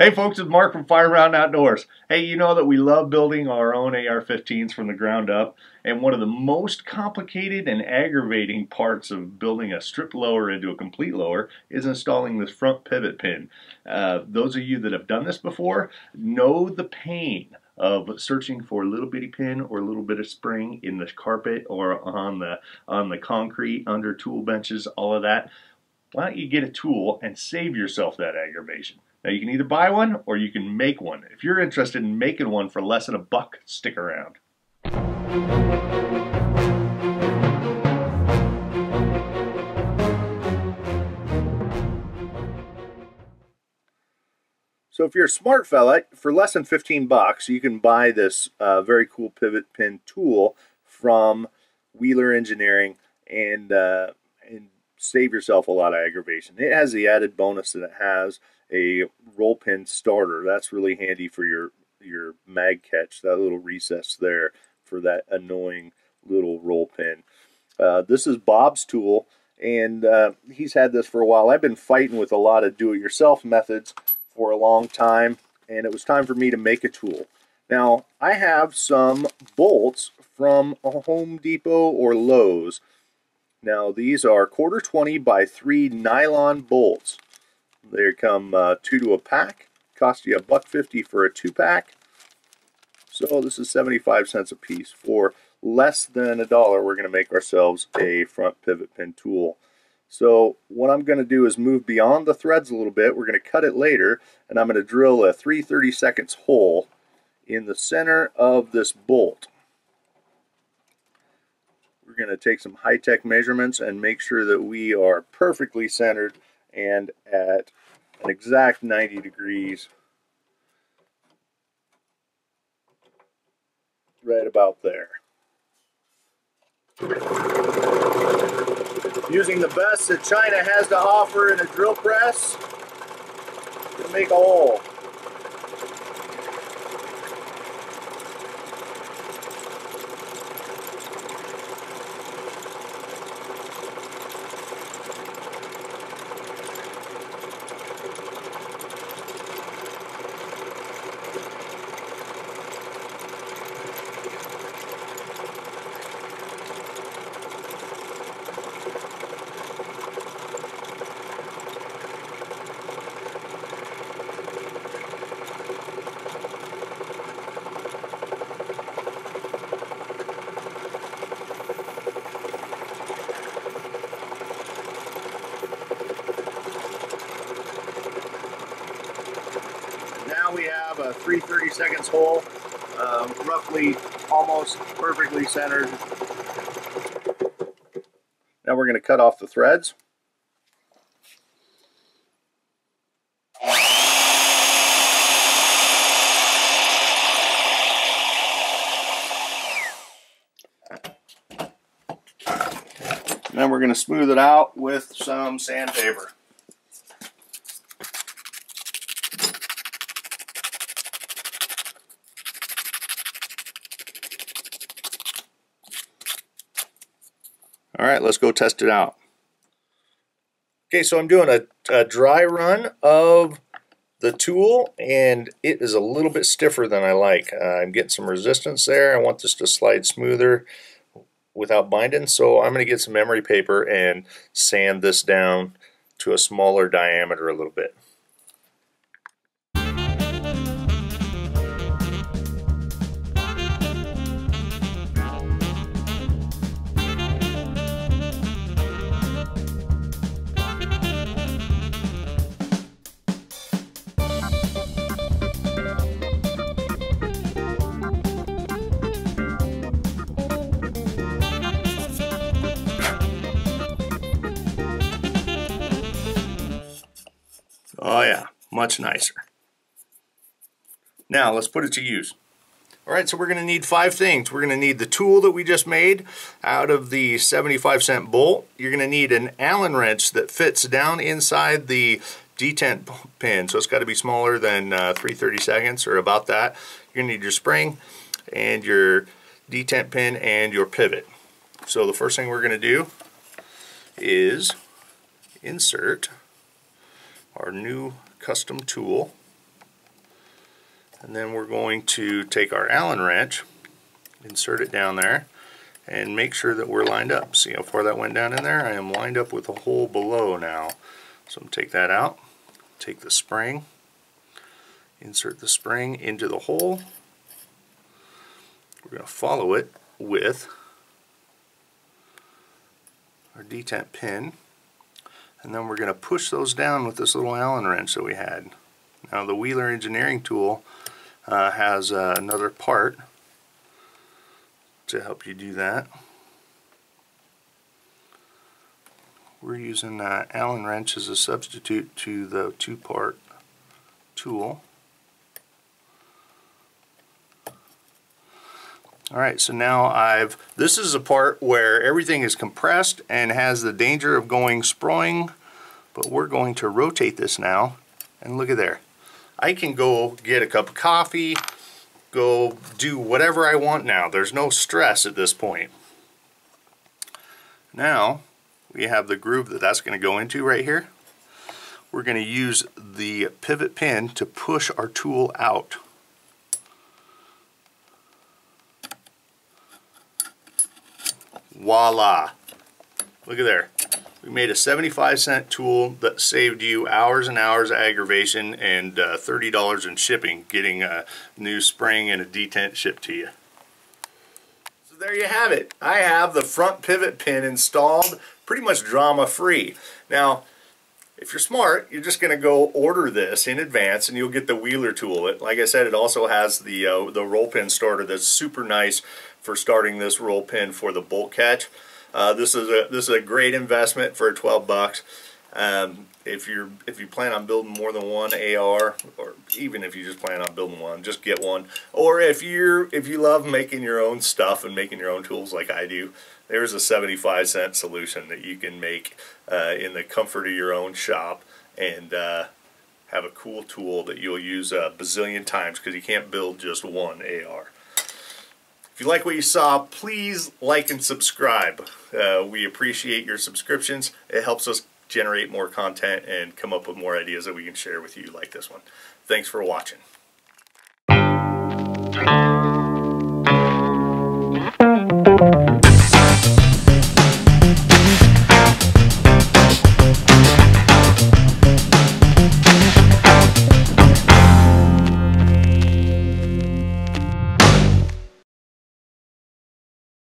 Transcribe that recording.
Hey folks, it's Mark from Fire Round Outdoors. Hey, you know that we love building our own AR-15s from the ground up, and one of the most complicated and aggravating parts of building a stripped lower into a complete lower is installing this front pivot pin. Those of you that have done this before know the pain of searching for a little bitty pin or a little bit of spring in the carpet or on the concrete under tool benches, all of that. Why don't you get a tool and save yourself that aggravation? Now you can either buy one or you can make one. If you're interested in making one for less than $1, stick around. So if you're a smart fella, for less than 15 bucks, you can buy this very cool pivot pin tool from Wheeler Engineering and save yourself a lot of aggravation. It has the added bonus that it has a roll pin starter. That's really handy for your mag catch, that little recess there for that annoying little roll pin. This is Bob's tool, and he's had this for a while. I've been fighting with a lot of do-it-yourself methods for a long time, and it was time for me to make a tool. Now, I have some bolts from a Home Depot or Lowe's. Now, these are 1/4 by 3 nylon bolts. They come 2 to a pack, cost you $1.50 for a 2-pack. So this is 75 cents a piece. For less than $1, we're going to make ourselves a front pivot pin tool. So what I'm going to do is move beyond the threads a little bit. We're going to cut it later, and I'm going to drill a 3/32 hole in the center of this bolt. We're going to take some high-tech measurements and make sure that we are perfectly centered and at an exact 90 degrees, right about there. Using the best that China has to offer in a drill press to make a hole. We have a 3/32 hole, roughly almost perfectly centered. Now we're going to cut off the threads. And then we're going to smooth it out with some sandpaper. All right, let's go test it out. Okay, so I'm doing a dry run of the tool, and it is a little bit stiffer than I like. I'm getting some resistance there. I want this to slide smoother without binding, so I'm going to get some emery paper and sand this down to a smaller diameter a little bit. Oh yeah, much nicer. Now let's put it to use. Alright, so we're going to need 5 things. We're going to need the tool that we just made out of the 75-cent bolt. You're going to need an Allen wrench that fits down inside the detent pin, so it's got to be smaller than 3/32 or about that. You're going to need your spring and your detent pin and your pivot. So the first thing we're going to do is insert our new custom tool And then we're going to take our Allen wrench, insert it down there, and make sure that we're lined up. See how far that went down in there? I am lined up with the hole below now. So I'm going to take that out, take the spring, insert the spring into the hole. We're going to follow it with our detent pin, and then we're going to push those down with this little Allen wrench that we had. Now the Wheeler engineering tool has another part to help you do that. We're using Allen wrench as a substitute to the 2-part tool. Alright, so now this is a part where everything is compressed and has the danger of going sproing, but we're going to rotate this now, and look at there. I can go get a cup of coffee, go do whatever I want now. There's no stress at this point. Now, we have the groove that's going to go into right here. We're going to use the pivot pin to push our tool out. Voila! Look at there. We made a 75-cent tool that saved you hours and hours of aggravation and $30 in shipping, getting a new spring and a detent shipped to you. So there you have it. I have the front pivot pin installed, pretty much drama-free. Now, if you're smart, you're just going to go order this in advance and you'll get the Wheeler tool. Like I said, it also has the roll pin starter that's super nice for starting this roll pin for the bolt catch. This is a great investment for 12 bucks. If you plan on building more than one AR, or even if you just plan on building one, just get one. Or if you love making your own stuff and making your own tools like I do, there's a 75-cent solution that you can make in the comfort of your own shop and have a cool tool that you'll use a bazillion times, because you can't build just one AR. If you like what you saw, please like and subscribe. We appreciate your subscriptions. It helps us generate more content and come up with more ideas that we can share with you like this one. Thanks for watching.